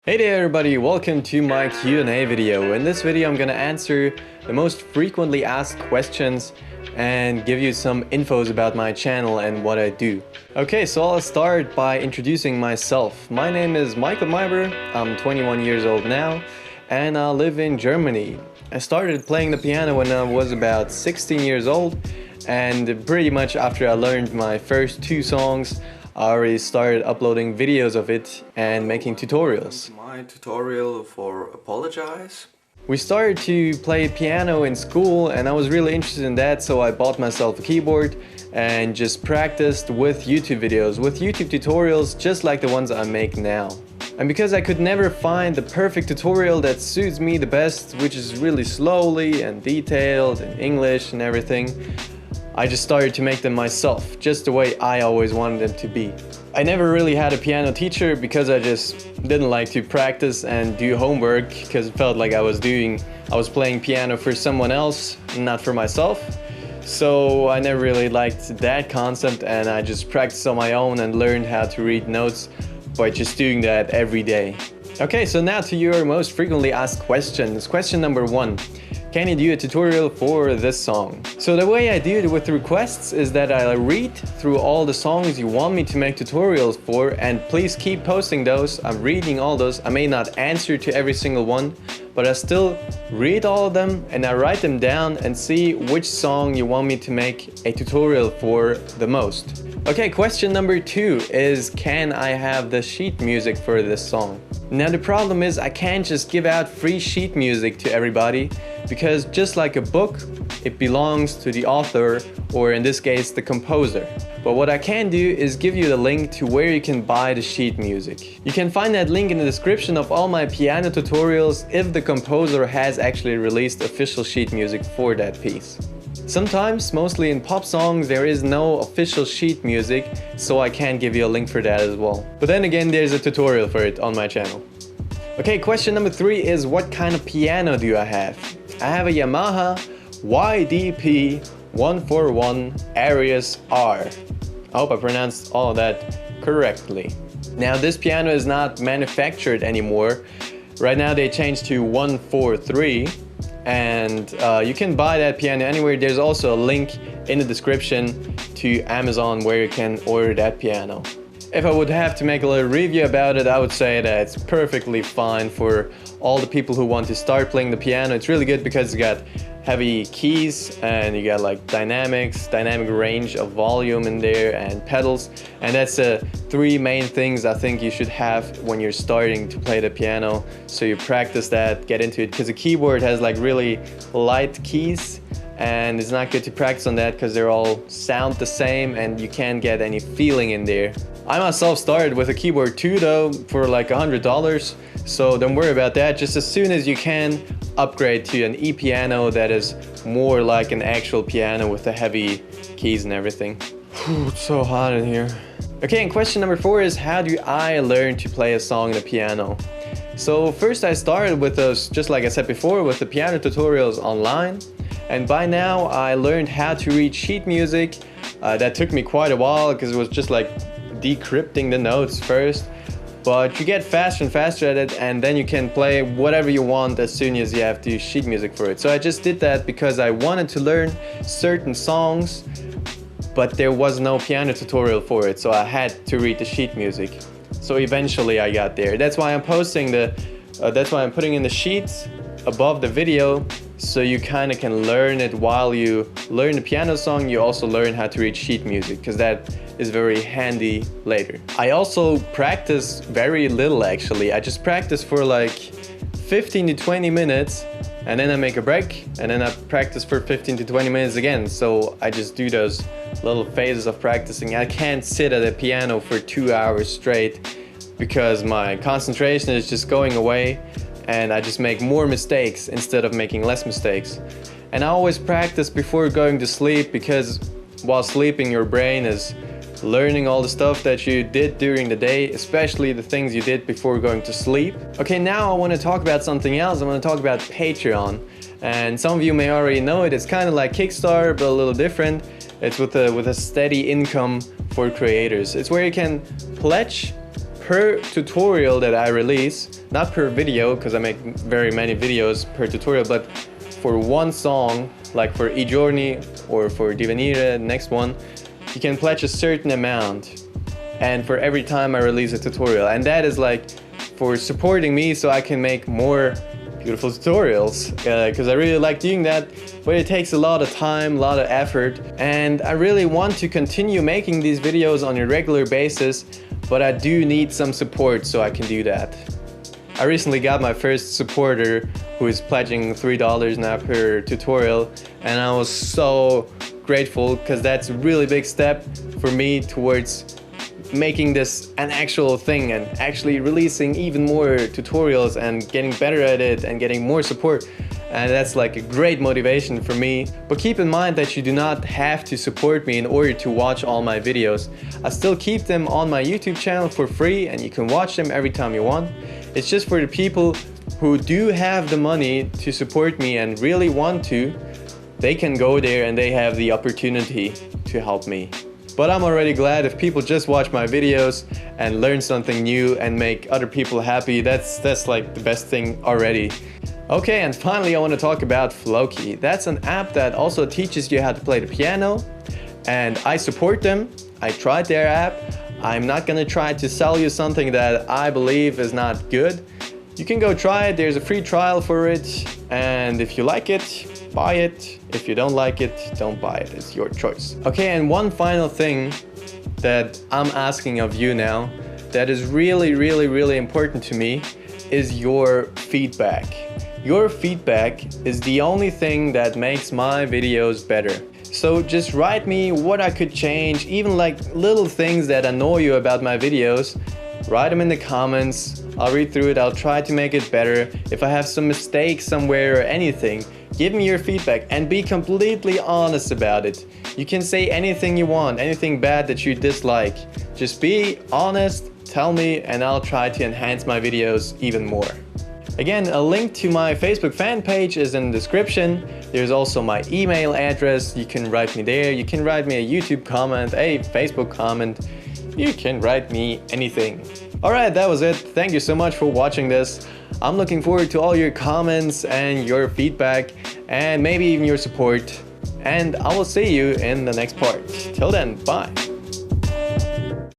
Hey there everybody, welcome to my Q&A video. In this video I'm gonna answer the most frequently asked questions and give you some infos about my channel and what I do. Okay, so I'll start by introducing myself. My name is Maiber, I'm 21 years old now and I live in Germany. I started playing the piano when I was about 16 years old, and pretty much after I learned my first two songs I already started uploading videos of it and making tutorials. My tutorial for Apologize. We started to play piano in school and I was really interested in that, so I bought myself a keyboard and just practiced with YouTube videos, with YouTube tutorials just like the ones I make now. And because I could never find the perfect tutorial that suits me the best, which is really slowly and detailed in English and everything, I just started to make them myself, just the way I always wanted them to be. I never really had a piano teacher because I just didn't like to practice and do homework, because it felt like I was playing piano for someone else, not for myself. So I never really liked that concept and I just practiced on my own and learned how to read notes by just doing that every day. Okay, so now to your most frequently asked questions. Question number 1. Can you do a tutorial for this song? So the way I do it with requests is that I read through all the songs you want me to make tutorials for, and please keep posting those. I'm reading all those. I may not answer to every single one, but I still read all of them and I write them down and see which song you want me to make a tutorial for the most. Okay, question number 2 is, can I have the sheet music for this song? Now the problem is I can't just give out free sheet music to everybody, because just like a book, it belongs to the author, or in this case the composer. But what I can do is give you the link to where you can buy the sheet music. You can find that link in the description of all my piano tutorials if the composer has actually released official sheet music for that piece. Sometimes, mostly in pop songs, there is no official sheet music, so I can't give you a link for that as well. But then again, there's a tutorial for it on my channel. Okay, question number 3 is, what kind of piano do I have? I have a Yamaha YDP 141 Arias R. I hope I pronounced all of that correctly. Now this piano is not manufactured anymore. Right now they changed to 143. And you can buy that piano anywhere. There's also a link in the description to Amazon where you can order that piano. If I would have to make a little review about it, I would say that it's perfectly fine for all the people who want to start playing the piano. It's really good because it's got heavy keys and you got like dynamic range of volume in there and pedals, and that's the 3 main things I think you should have when you're starting to play the piano. So you practice that, get into it, because the keyboard has like really light keys and it's not good to practice on that because they're all sound the same and you can't get any feeling in there. I myself started with a keyboard too though, for like $100, so don't worry about that. Just as soon as you can, upgrade to an e-piano that is more like an actual piano with the heavy keys and everything. Whew, it's so hot in here. Okay, and question number 4 is, how do I learn to play a song on the piano? So first I started with those, just like I said before, with the piano tutorials online. And by now I learned how to read sheet music. That took me quite a while because it was just like decrypting the notes first. But you get faster and faster at it, and then you can play whatever you want as soon as you have to sheet music for it. So I just did that because I wanted to learn certain songs, but there was no piano tutorial for it, so I had to read the sheet music. So eventually I got there. That's why I'm posting that's why I'm putting in the sheets above the video, so you kind of can learn it while you learn the piano song. You also learn how to read sheet music, because that is very handy later. I also practice very little actually. I just practice for like 15 to 20 minutes and then I make a break and then I practice for 15 to 20 minutes again. So I just do those little phases of practicing. I can't sit at a piano for 2 hours straight because my concentration is just going away and I just make more mistakes instead of making less mistakes. And I always practice before going to sleep, because while sleeping your brain is learning all the stuff that you did during the day, especially the things you did before going to sleep. Okay, now I want to talk about something else. I want to talk about Patreon. And some of you may already know it. It's kind of like Kickstarter, but a little different. It's with a steady income for creators. It's where you can pledge per tutorial that I release, not per video, because I make very many videos per tutorial, but for one song, like for I Giorni or for Divenire, next one, you can pledge a certain amount. And for every time I release a tutorial. And that is like for supporting me so I can make more beautiful tutorials. Because I really like doing that, but it takes a lot of time, a lot of effort. And I really want to continue making these videos on a regular basis, but I do need some support so I can do that. I recently got my first supporter who is pledging $3 now per tutorial, and I was so grateful because that's a really big step for me towards making this an actual thing and actually releasing even more tutorials and getting better at it and getting more support. And that's like a great motivation for me. But keep in mind that you do not have to support me in order to watch all my videos. I still keep them on my YouTube channel for free and you can watch them every time you want. It's just for the people who do have the money to support me and really want to. They can go there and they have the opportunity to help me. But I'm already glad if people just watch my videos and learn something new and make other people happy. That's like the best thing already. Okay, and finally I want to talk about Flowkey. That's an app that also teaches you how to play the piano, and I support them. I tried their app. I'm not gonna try to sell you something that I believe is not good. You can go try it. There's a free trial for it, and if you like it, buy it. If you don't like it, don't buy it. It's your choice. Okay, and one final thing that I'm asking of you now that is really important to me is your feedback. Your feedback is the only thing that makes my videos better. So just write me what I could change, even like little things that annoy you about my videos. Write them in the comments. I'll read through it. I'll try to make it better. If I have some mistakes somewhere or anything, give me your feedback and be completely honest about it. You can say anything you want, anything bad that you dislike. Just be honest, tell me, and I'll try to enhance my videos even more. Again, a link to my Facebook fan page is in the description. There's also my email address. You can write me there. You can write me a YouTube comment, a Facebook comment. You can write me anything. Alright, that was it. Thank you so much for watching this. I'm looking forward to all your comments and your feedback and maybe even your support. And I will see you in the next part. Till then, bye.